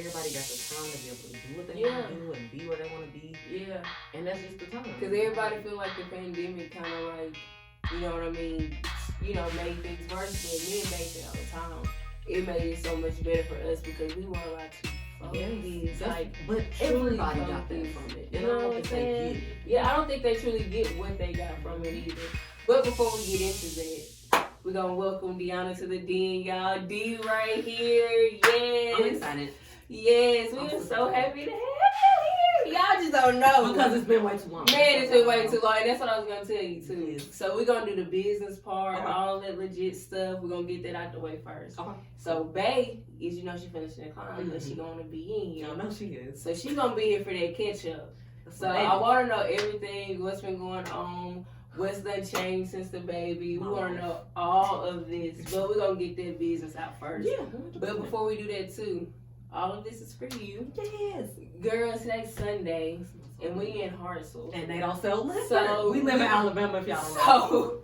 everybody got the time to be able to do what they want to do and be where they want to be. Yeah. And that's just the time. Because everybody feel like the pandemic kind of like, you know what I mean, made things worse, but me and Bay say all the time, it made it so much better for us because we weren't allowed to focus. But everybody got that from it. And I don't think they get it. Yeah, I don't think they truly get what they got from it either. But before we get into that, we're going to welcome Deonna to the den, y'all. D right here. Yes. I'm excited. Yes, we're so happy to have you here. Y'all just don't know. Because it's been way too long. Man, it's been way too long. And that's what I was going to tell you, too. Yes. So we're going to do the business part, all that legit stuff. We're going to get that out the way first. Okay. So Bae, as you know, she finished in climb, but she going to be in here. I know she is. So she's going to be here for that catch-up. So I want to know everything, what's been going on. What's done changed since the baby? We want to know all of this, but we're going to get that business out first. Yeah. 100%. But before we do that, too, all of this is for you. Yes. Girls, today's Sunday, and we in Hartselle. And they don't sell liquor. So we live in Alabama, if y'all don't know. So,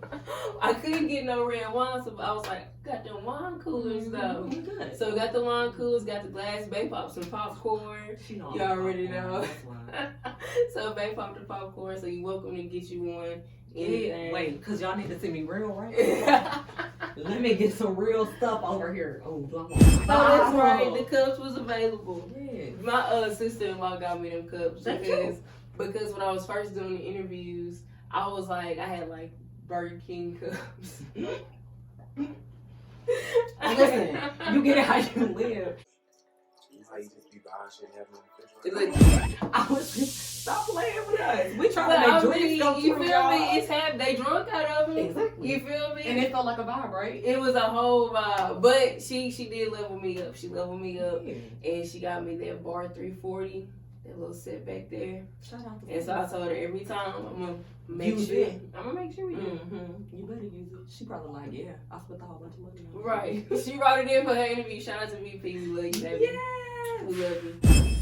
I couldn't get no red wine, so I was like, got them wine coolers, though. Good. So we got the wine coolers, got the glass, Bae popped some popcorn. You already know. So Bae popped the popcorn, so you're welcome to get you one. Yeah, wait, because y'all need to see me real, right? Let me get some real stuff over here. Oh, that's right. The cups was available. Yeah. My sister-in-law got me them cups because when I was first doing the interviews, I was like, I had like Burger King cups. Listen, you get it how you live. How you just be buying shit and having Like, I was just stop playing with us. We trying to make dreams come you true, feel y'all. me? It's happened. They drunk out of me. Exactly. You feel me? And it felt like a vibe, right? It was a whole vibe. But she did level me up. She leveled me up. Yeah. And she got me that bar 340. That little set back there. Shout out to And so I told her every time I'm gonna make use sure. it. I'm gonna make sure we do. Mm-hmm. You better use it. She probably like, yeah, I spent a whole bunch of money on it. Right. She wrote it in for her interview. Shout out to VP. We love you, baby. Yes. We love you.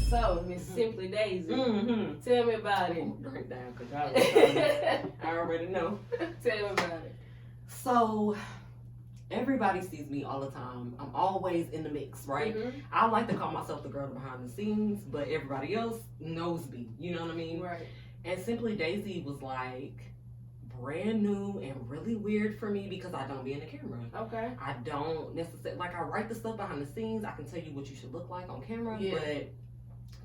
So, Miss Simply Daisy, tell me about it. Drink down, because I already know. Tell me about it. So, everybody sees me all the time. I'm always in the mix, right? Mm-hmm. I like to call myself the girl behind the scenes, but everybody else knows me. You know what I mean? Right. And Simply Daisy was like brand new and really weird for me because I don't be in the camera. Okay. I don't necessarily, like, I write the stuff behind the scenes. I can tell you what you should look like on camera, but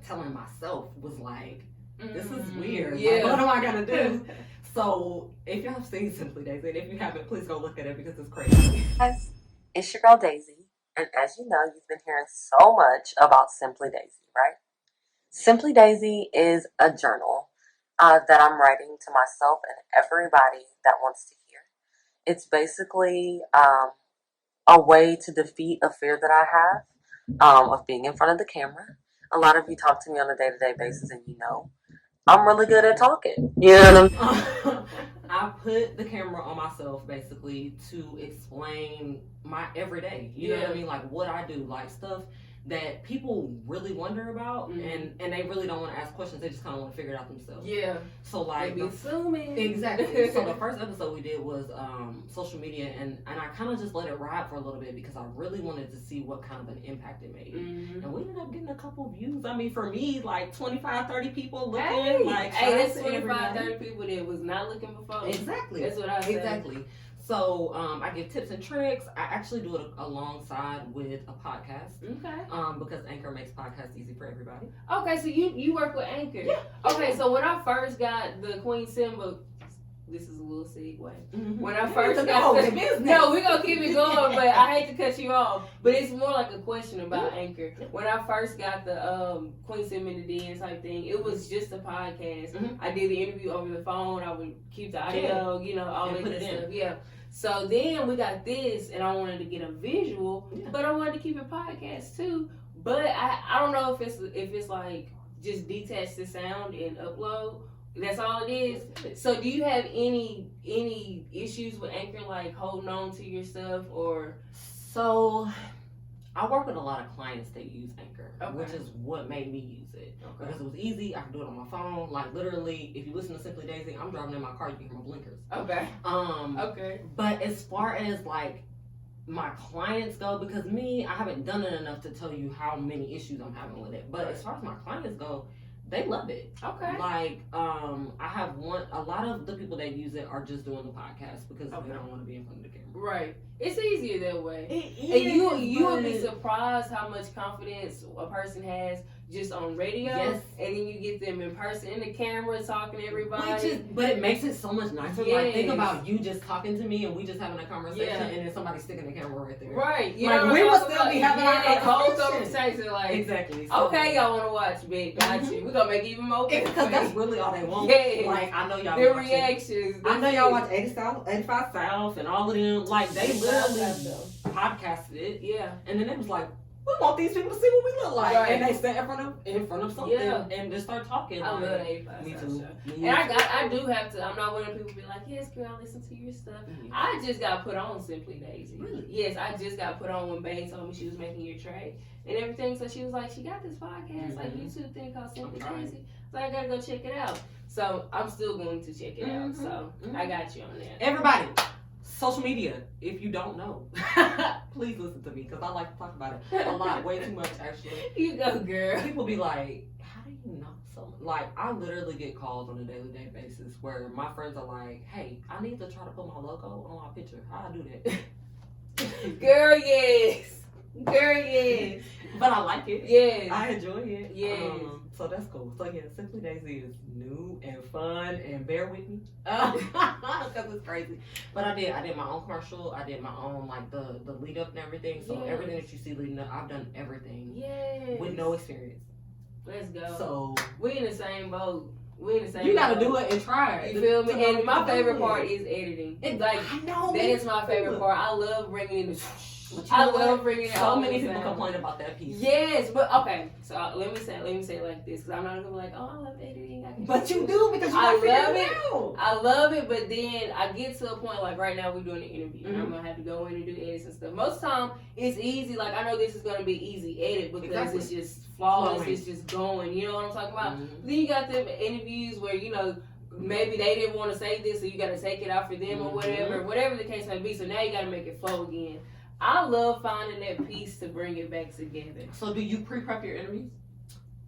telling myself was like, this is weird. Yeah. Like, what am I gonna do? So if y'all have seen Simply Daisy, and if you haven't, please go look at it because it's crazy. Guys, it's your girl Daisy, and as you know, you've been hearing so much about Simply Daisy, right? Simply Daisy is a journal that I'm writing to myself and everybody that wants to hear. It's basically a way to defeat a fear that I have of being in front of the camera. A lot of you talk to me on a day-to-day basis, and you know I'm really good at talking. You know what I'm I put the camera on myself basically to explain my everyday. You know what I mean? Like what I do, like stuff that people really wonder about, and they really don't want to ask questions. They just kind of want to figure it out themselves. Yeah. So like, be assuming. exactly. So the first episode we did was social media, and I kind of just let it ride for a little bit because I really wanted to see what kind of an impact it made. Mm-hmm. And we ended up getting a couple views. I mean, for me, like 25, 30 people looking. Hey, like, that's 25, 30 people that was not looking before. Exactly. That's what I said. Exactly. So I give tips and tricks. I actually do it alongside with a podcast. Okay. Because Anchor makes podcasts easy for everybody. Okay, so you work with Anchor. Yeah. Okay, so when I first got the Kueen Simba, this is a little segue. Mm-hmm. When I first got the business. No, we're going to keep it going, but I hate to cut you off. But it's more like a question about Anchor. When I first got the Kueen Simba in the Den type thing, it was just a podcast. I did the interview over the phone. I would keep the audio, you know, all that good stuff. Yeah. So then we got this, and I wanted to get a visual, but I wanted to keep it podcast too. But I don't know if it's like just detach the sound and upload. That's all it is. So do you have any issues with Anchor, like holding on to your stuff, or? So I work with a lot of clients that use Anchor, which is what made me use it. Because it was easy. I could do it on my phone. Like literally, if you listen to Simply Daisy, I'm driving in my car, you can hear my blinkers. Okay. Okay. But as far as like my clients go, because me, I haven't done it enough to tell you how many issues I'm having with it. But as far as my clients go, they love it. Okay. Like, I have a lot of the people that use it are just doing the podcast because they don't want to be in front of the camera. Right. It's easier that way. It is, and you would be surprised how much confidence a person has just on radio. Yes. And then you get them in person in the camera talking to everybody. But it makes it so much nicer. Yes. Like, think about you just talking to me and we just having a conversation, Yeah. and then somebody sticking the camera right there. Right. You Like, know we what will I'm still be having that our whole conversation. conversation. Like, Exactly. So, okay, y'all want to watch, big. Got you. We're going to make it even more. because that's really all they want. Yes. Like, I know y'all Their watch it. reactions. I know y'all watch 85 South and all of them. Like, they literally South. podcasted it. Yeah. And then they was like, we want these people to see what we look like. Right. And they sat in front of something Yeah. and just start talking. I like, love 85 Me South too. Show. Me And too. I do have to. I'm not one of the people be like, yes, girl, I listen to your stuff. I just got put on Simply Daisy. Really? Yes, I just got put on when Bae told me she was making your tray and everything. So she was like, she got this podcast, like YouTube thing called Simply Daisy. So I gotta go check it out. So I'm still going to check it out. So I got you on that. Everybody, social media, if you don't know, please listen to me because I like to talk about it a lot, way too much actually. You go, girl. People be like, how do you know so much? Like, I literally get calls on a daily day basis where my friends are like, hey, I need to try to put my logo on my picture. How I do that? Girl, yes. Girl, yes. But I like it. Yes. I enjoy it. Yes. So that's cool. So yeah, Simply Daisy is new and fun, and bear with me because it's crazy. But I did my own commercial. I did my own like the lead up and everything. So Yes. everything that you see leading up, I've done everything Yes. with no experience. Let's go. So We in the same boat. We in the same you got to boat. do it and try it. You feel me? To know And my what you're favorite doing. part is editing. It's Like, I know that me is my favorite too. part. I love bringing in the. But you I know what? love bringing in So all many the people sound. complain about that piece. Yes, but okay. So let me say it like this, because I'm not gonna be like, oh, I love editing. I can But you do because you I gotta figure love it it. out. I love it, but then I get to a point like right now we're doing an interview, and I'm Mhm. gonna have to go in and do edits and stuff. Most time it's easy. Like I know this is gonna be easy edit because Exactly. it's just flawless. Flowing. It's just going. You know what I'm talking about? Mhm. Then you got them interviews where maybe they didn't want to say this, so you got to take it out for them or whatever the case may be. So now you got to make it flow again. I love finding that piece to bring it back together. So do you pre-prep your interviews?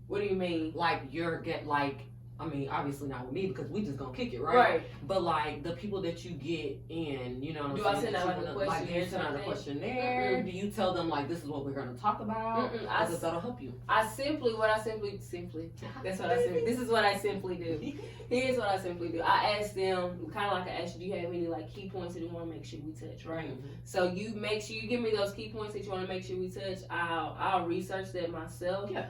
What do you mean? Like I mean, obviously not with me because we just gonna kick it, right? Right. But like the people that you get in, you know what I'm Do saying? I send out like a Like questionnaire? you send out a something? questionnaire. Mm-mm. Do you tell them like this is what we're gonna talk about? Mm-mm. Because that'll help you. That's what I simply. This is what I simply do. Here's what I simply do. I ask them, kind of like I asked you, do you have any like key points that you want to make sure we touch, right? Mhm. So you make sure you give me those key points that you want to make sure we touch. I'll research that myself. Yeah.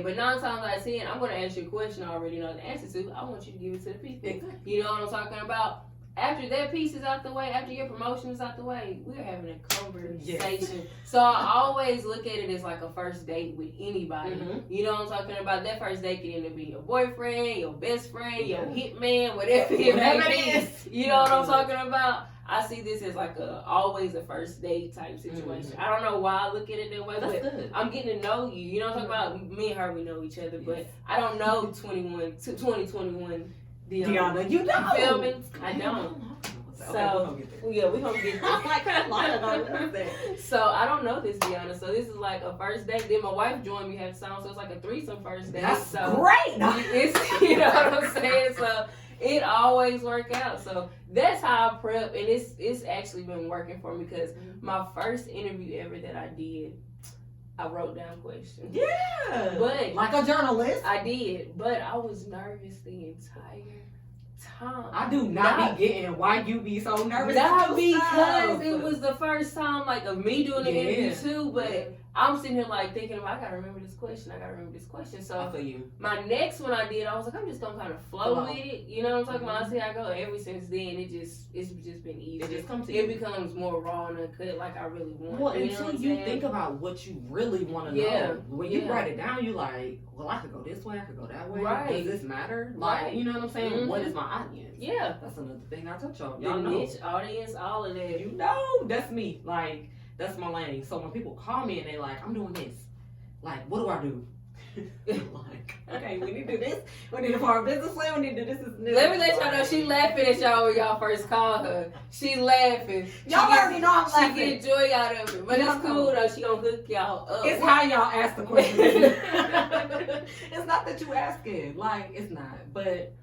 But 9 times out of 10, I'm going to ask you a question I already know the answer to. I want you to give it to the people. Exactly. You know what I'm talking about? After that piece is out the way, after your promotion is out the way, we're having a conversation. Yes. So I always look at it as like a first date with anybody. Mhm. You know what I'm talking about? That first date can either be your boyfriend, your best friend, your Yeah. hitman, whatever it Whatever may it be. is. You know what I'm talking about? I see this as like always a first date type situation. Mhm. I don't know why I look at it that way, That's but good. I'm getting to know you. You know what I'm talking about? Me and her, we know each other, but Yes. I don't know 2021 Deonna, you know. You feel me? I don't. So So, we're gonna get there. yeah, we're going to get I'm like, there. I don't understand. So I don't know this, Deonna. So this is like a first date. Then my wife joined me half the time, so it's like a threesome first date. That's so great. it's, you know what I'm saying? So it always work out. So that's how I prep, and it's actually been working for me because my first interview ever that I did, I wrote down questions. Yeah. But like a journalist. I did, but I was nervous the entire time. I do not be getting why you be so nervous. Not to do because stuff. it was the first time, like, of me doing the interview too, but I'm sitting here, like, thinking, I gotta remember this question. I So, feel you. my next one I did, I was like, I'm just gonna kind of flow Flow. with it. You know what I'm talking about? I see how I go. Ever since then, it's just been easy. It just comes to It you. becomes more raw and uncut, like I really want. Well, you know until what I'm you saying? think about what you really want to Yeah. know. When you Yeah. write it down, you like, well, I could go this way, I could go that way. Right. Does this matter? Right. Like, you know what I'm saying? Mhm. What is my audience? Yeah. That's another thing I touch on. The Y'all know. niche audience, all of that. You know, that's me. Like, that's my lane. So when people call me and they like, I'm doing this. Like, what do I do? Like, okay, we need to do this. We need to form a business plan. We need to do this. Let me let y'all know she laughing at y'all when y'all first called her. She laughing. Y'all already know I'm laughing. She get joy out of it. But it's cool though. She gonna hook y'all up. It's how y'all ask the question. It's not that you asking. Like, it's not. But,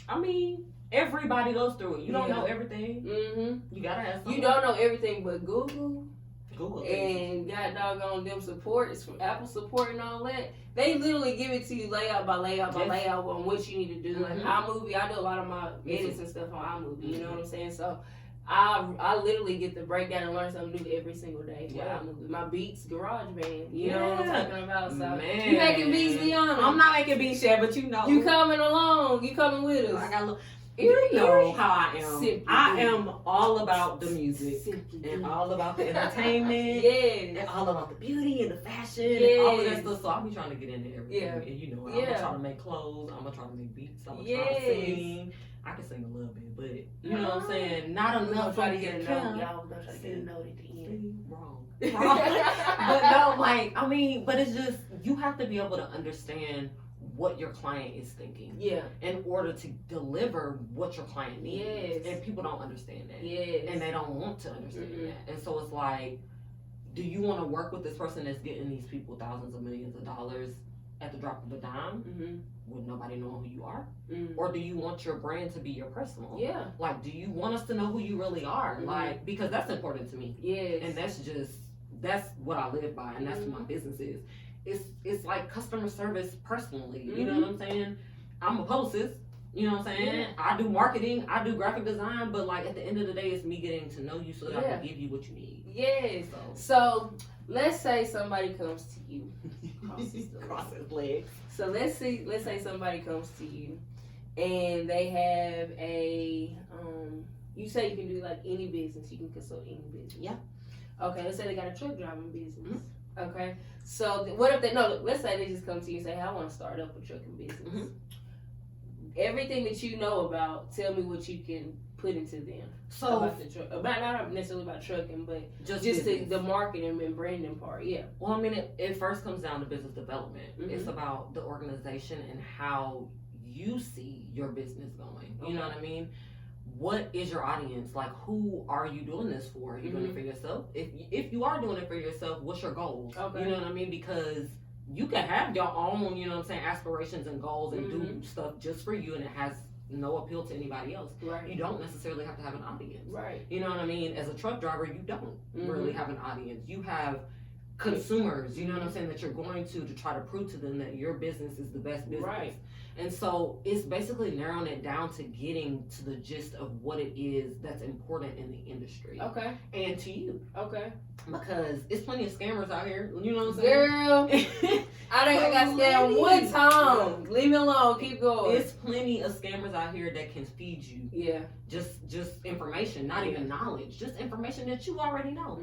I mean, everybody goes through it. You don't know everything. Mm-hmm. You gotta ask someone. You don't know everything but Google. Google and got doggone them supports from Apple support and all that. They literally give it to you layout by layout by layout on what you need to do. Like iMovie, I do a lot of my edits and stuff on iMovie. You know what I'm saying? So I literally get to break down and learn something new every single day. Yeah. My beats, GarageBand. You know what I'm talking about? So Man. you making beats, Deonna? I'm not making beats yet, but you know. You coming along? You coming with us? I got a little. You know how I am. Simply I am all about the music and all about the entertainment. Yes. And all about the beauty and the fashion Yes. and all of that stuff. So I'll be trying to get into everything. Yeah. And you know, I'm gonna try to make clothes. I'm gonna try to make beats. I'm gonna try to sing. I can sing a little bit, but you know what I'm saying? Not enough. Try to get a note. Y'all don't try to get a note at the end. Wrong. But no, like, I mean, but it's just, you have to be able to understand what your client is thinking. Yeah. In order to deliver what your client needs. Yes. And people don't understand that. Yes. And they don't want to understand that. And so it's like, do you want to work with this person that's getting these people thousands of millions of dollars at the drop of a dime with nobody knowing who you are? Or do you want your brand to be your personal? Yeah. Like, do you want us to know who you really are? Like, because that's important to me. Yes. And that's what I live by, and that's what my business is. It's like customer service personally. You know what I'm saying? I'm a publicist. You know what I'm saying? I do marketing, I do graphic design, but like at the end of the day, it's me getting to know you so that I can give you what you need. Yes. So let's say somebody comes to you. Cross his legs. So let's say somebody comes to you, and they have a you say you can do like any business, you can consult any business. Yeah. Okay, let's say they got a truck driving business. Okay, so what if let's say they just come to you and say, hey, I want to start up a trucking business. Everything that you know about, tell me what you can put into them. So about the truck, not necessarily about trucking, but just the marketing and branding part. Yeah. Well, I mean, it first comes down to business development. It's about the organization and how you see your business going. You know what I mean? What is your audience? Like, who are you doing this for? Are you doing it for yourself? If you are doing it for yourself, what's your goals? Okay. You know what I mean? Because you can have your own, you know what I'm saying, aspirations and goals and do stuff just for you, and it has no appeal to anybody else. Right. You don't necessarily have to have an audience. Right. You know what I mean? As a truck driver, you don't really have an audience. You have consumers, you know what I'm saying, that you're going to try to prove to them that your business is the best business. Right. And so it's basically narrowing it down to getting to the gist of what it is that's important in the industry. Okay. And to you. Okay. Because it's plenty of scammers out here. You know what I'm saying? Girl, I got scammed one time. Leave me alone. Keep going. It's plenty of scammers out here that can feed you. Yeah. Just information, not even knowledge. Just information that you already know.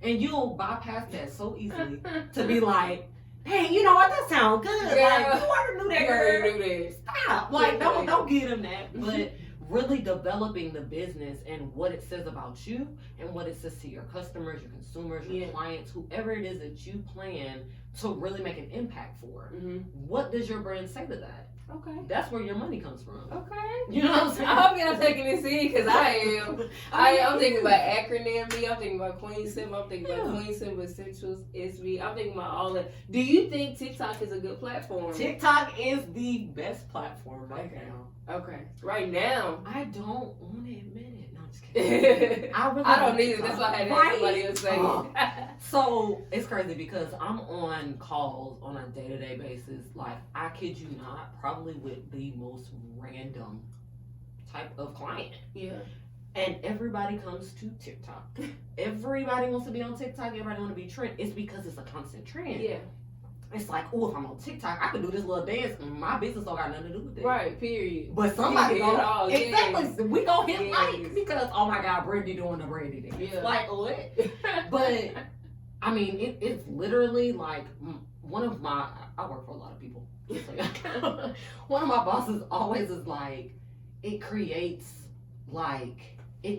And you'll bypass that so easily to be like, hey, you know what? That sounds good. Girl. Like, you already knew that, girl. Stop. Like, don't get them that. But really developing the business and what it says about you and what it says to your customers, your consumers, your clients, whoever it is that you plan to really make an impact for. What does your brand say to that? Okay. That's where your money comes from. Okay. You know what I'm saying? I hope y'all taking this in, because I am. I'm thinking about acronym B. I'm thinking about Queen Simba. I'm thinking about Queen Simba Essentials SB. I'm thinking about all that. Do you think TikTok is a good platform? TikTok is the best platform right now. Okay. Right now. I don't want to admit it. No, I'm just kidding. I don't either. That's why I had to have somebody else say it. So it's crazy because I'm on calls on a day-to-day basis. Like, I kid you not, probably with the most random type of client. Yeah. And everybody comes to TikTok. Everybody wants to be on TikTok. Everybody want to be trend. It's because it's a constant trend. Yeah. It's like, oh, if I'm on TikTok, I can do this little dance. My business don't got nothing to do with it. Right, period. But somebody go, exactly, we go hit like because, oh my God, Brandy doing the Brandy dance. Yeah. Like, what? But, I mean, it's literally like I work for a lot of people. One of my bosses always is like, it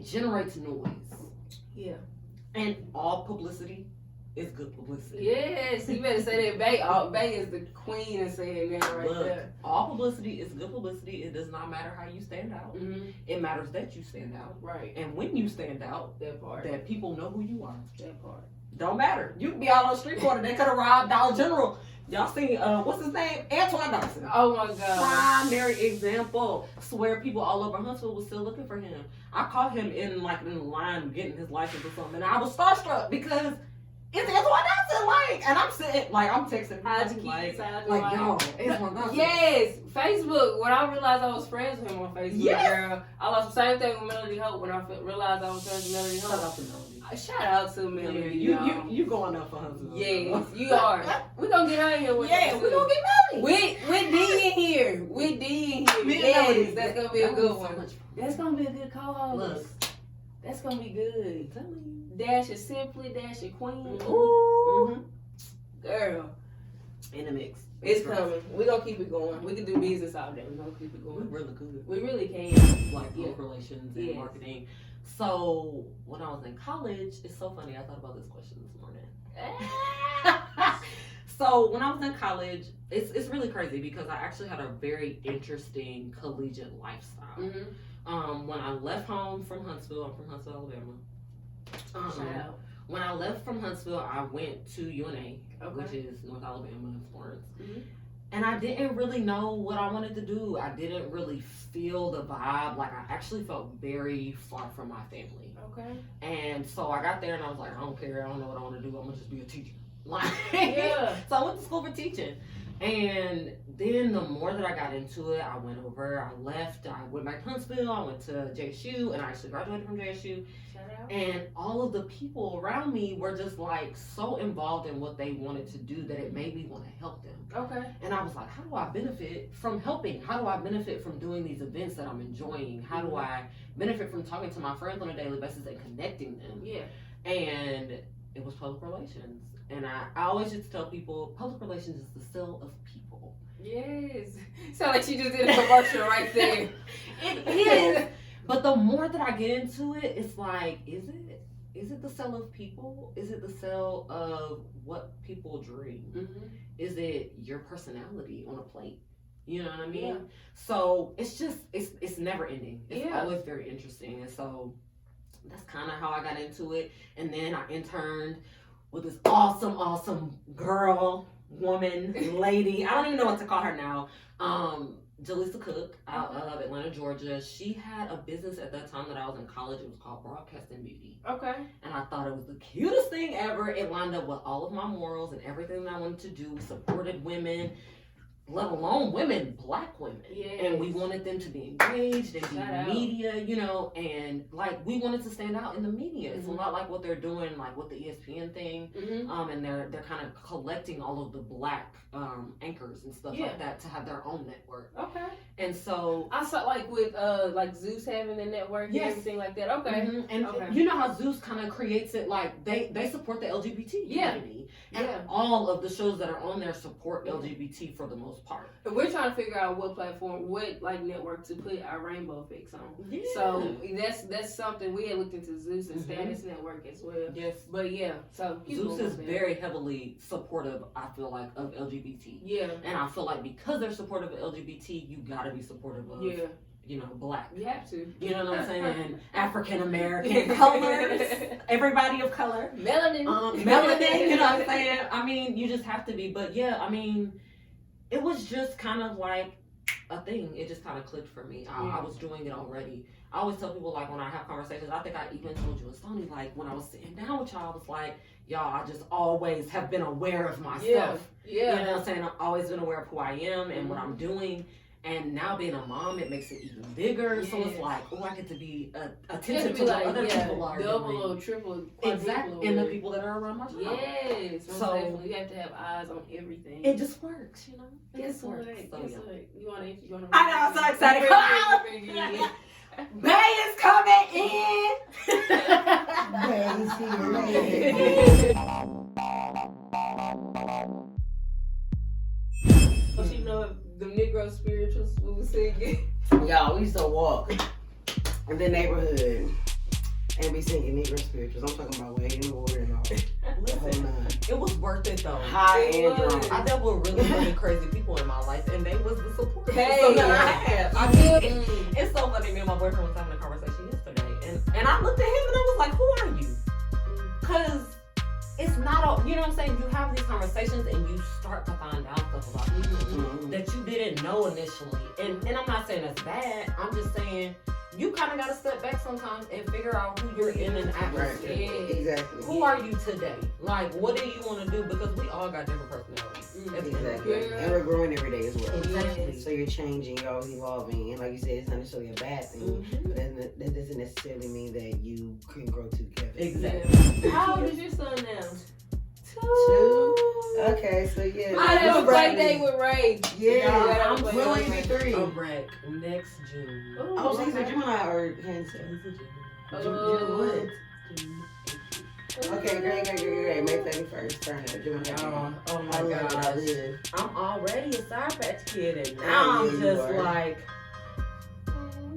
generates noise. Yeah. And all publicity is good publicity. Yes, you better say that. Bay is the queen of saying that right there. All publicity is good publicity. It does not matter how you stand out. Mm-hmm. It matters that you stand out. Right. And when you stand out, that part. that people know who you are. That part. Don't matter. You can be out on the street corner. They could have robbed Dollar General. Y'all seen, what's his name? Antoine Dawson. Oh my God. Primary example. Swear people all over Huntsville was still looking for him. I caught him in the line getting his license or something. And I was starstruck because it's Antoine Dawson. And I'm sitting, I'm texting. How'd you keep yo, Antoine Dawson. Yes, Facebook. When I realized I was friends with him on Facebook, yes. Girl, I lost the same thing with Melody Hope when I realized I was friends with Melody Hope. Shout out to Melody. Shout out to Melody. You going up for Huntsville. Yes, you are. We gonna get out here with that. We gonna get Melody. With D in here. With D in here. Yes, that's gonna be a good one. That's gonna be a good co-host. Look. That's gonna be good. Tell me. Dash it simply, dash it queen. Mm-hmm. Ooh. Girl. In the mix. It's coming. We're gonna keep it going. We can do business all day. We're gonna keep it going. We really could. We really can. Public relations and marketing. So when I was in college, it's so funny. I thought about this question this morning. So when I was in college, it's really crazy because I actually had a very interesting collegiate lifestyle. Mm-hmm. When I left home from Huntsville, I'm from Huntsville, Alabama. When I left from Huntsville, I went to UNA, which is North Alabama in Florence. Mm-hmm. And I didn't really know what I wanted to do. I didn't really feel the vibe. I actually felt very far from my family. Okay. And so I got there and I was like, I don't care. I don't know what I want to do. I'm going to just be a teacher. Yeah. So I went to school for teaching. And then the more that I got into it, I went over, I left, I went back to Huntsville, I went to JSU, and I actually graduated from JSU. Shout out. And all of the people around me were just so involved in what they wanted to do that it made me want to help them. Okay. And I was like, how do I benefit from helping? How do I benefit from doing these events that I'm enjoying? How do I benefit from talking to my friends on a daily basis and connecting them? Yeah. And it was public relations. And I always just tell people, public relations is the sale of people. Yes. Sound like she just did a commercial right there. It is. But the more that I get into it, it's like, is it the sale of people? Is it the sale of what people dream? Mm-hmm. Is it your personality on a plate? You know what I mean? Yeah. So it's never ending. It's always very interesting. And so that's kind of how I got into it. And then I interned with this awesome girl, woman, lady. I don't even know what to call her now. Jaleesa Cook out of Atlanta, Georgia. She had a business at that time that I was in college. It was called Broadcasting Beauty. Okay. And I thought it was the cutest thing ever. It lined up with all of my morals and everything that I wanted to do. Supported women, let alone women, Black women. Yes. And we wanted them to be engaged and be media, and we wanted to stand out in the media. It's a lot like what they're doing, with the ESPN thing. Mm-hmm. And they're kind of collecting all of the Black anchors and stuff like that to have their own network. Okay. And so I saw with Zeus having the network and everything like that. Okay. Mm-hmm. And you know how Zeus kind of creates it they support the LGBT community. And all of the shows that are on there support LGBT for the most part. And we're trying to figure out what platform, what network to put our Rainbow Fix on. Yeah. So that's something we had looked into Zeus and Status Network as well. Yes. But so Zeus is very heavily supportive, I feel like, of LGBT. Yeah. And I feel like because they're supportive of LGBT, you gotta be supportive of Black. You have to. You know what I'm saying? African American colors, everybody of color, melanin, melanin. You know what I'm saying? I mean, you just have to be. But it was just kind of like a thing. It just kind of clicked for me. I was doing it already. I always tell people when I have conversations. I think I even told you and Stoney when I was sitting down with y'all, I was like, y'all, I just always have been aware of myself. Yeah. You know what I'm saying? I've always been aware of who I am and what I'm doing. And now being a mom, it makes it even bigger. Yes. So it's I get to be attentive to what other people are double doing. or triple, exactly. And the people that are around my child. Yes. So you have to have eyes on everything. It just works, It just works. So, You want to? I know, I'm so excited. Bay is coming in. Bay's here. She know the Negro spirituals we were singing. Y'all, we used to walk in the neighborhood and be singing Negro spirituals. I'm talking about way in the water and all. The whole Listen, nine. it was worth it though. High and drunk. I dealt with really crazy people in my life, and they was the support Hey. system that I had. I mean, it's so funny. Me and my boyfriend was having a conversation yesterday, and I looked at him and I was like, "Who are you?" Because it's not all. You know what I'm saying? You have these conversations and you start to find out stuff about people that you didn't know initially. And I'm not saying that's bad. I'm just saying you kind of got to step back sometimes and figure out who you're in an atmosphere. Right. Exactly. Who are you today? Like, what do you want to do? Because we all got different personalities. Exactly. And we're growing every day as well. Exactly. So you're changing, you're always evolving. And like you said, it's not necessarily a bad thing. But that doesn't necessarily mean that you can grow together. Exactly. How old is your son now? 2. Okay, so yeah. I have a play date with Ray. Yeah. I'm When will you be 3? A wreck next June. Oh, so he's a Gemini or Cancer? June what? Okay, great. May 31st, turn it. Gemini. Oh my I love gosh. it. I'm already a Sour Patch Kid, and now I'm just like,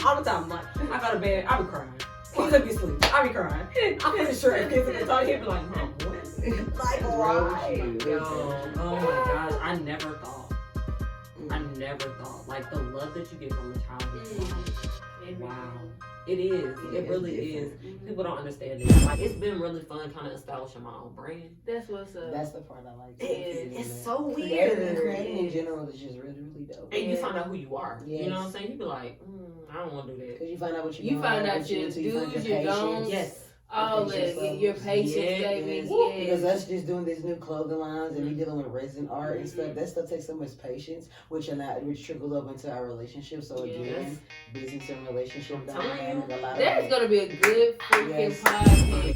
all the time, like, I go to bed, I be crying. Kids will be asleep, I be crying. I'm pretty sure if kids can talk, he'd be like, Mom, what? Like, why? Yo, oh my gosh, I never thought. Like, the love that you get from a child is wow. It is. It really is. People don't understand it. Like, it's been really fun kind of establishing my own brand. That's what's up. That's the part I like. It's so Creating weird. in general is just really dope. And you find out who you are. Yes. You know what I'm saying? You be like, I don't want to do that. Because you find out what You find out your do's, your don'ts. Yes. All that. Your patience, baby. Because us just doing these new clothing lines and we dealing with resin art and stuff, that stuff takes so much patience, which trickles up into our relationship. So again, business and relationship dynamic. There's gonna be a good freaking podcast.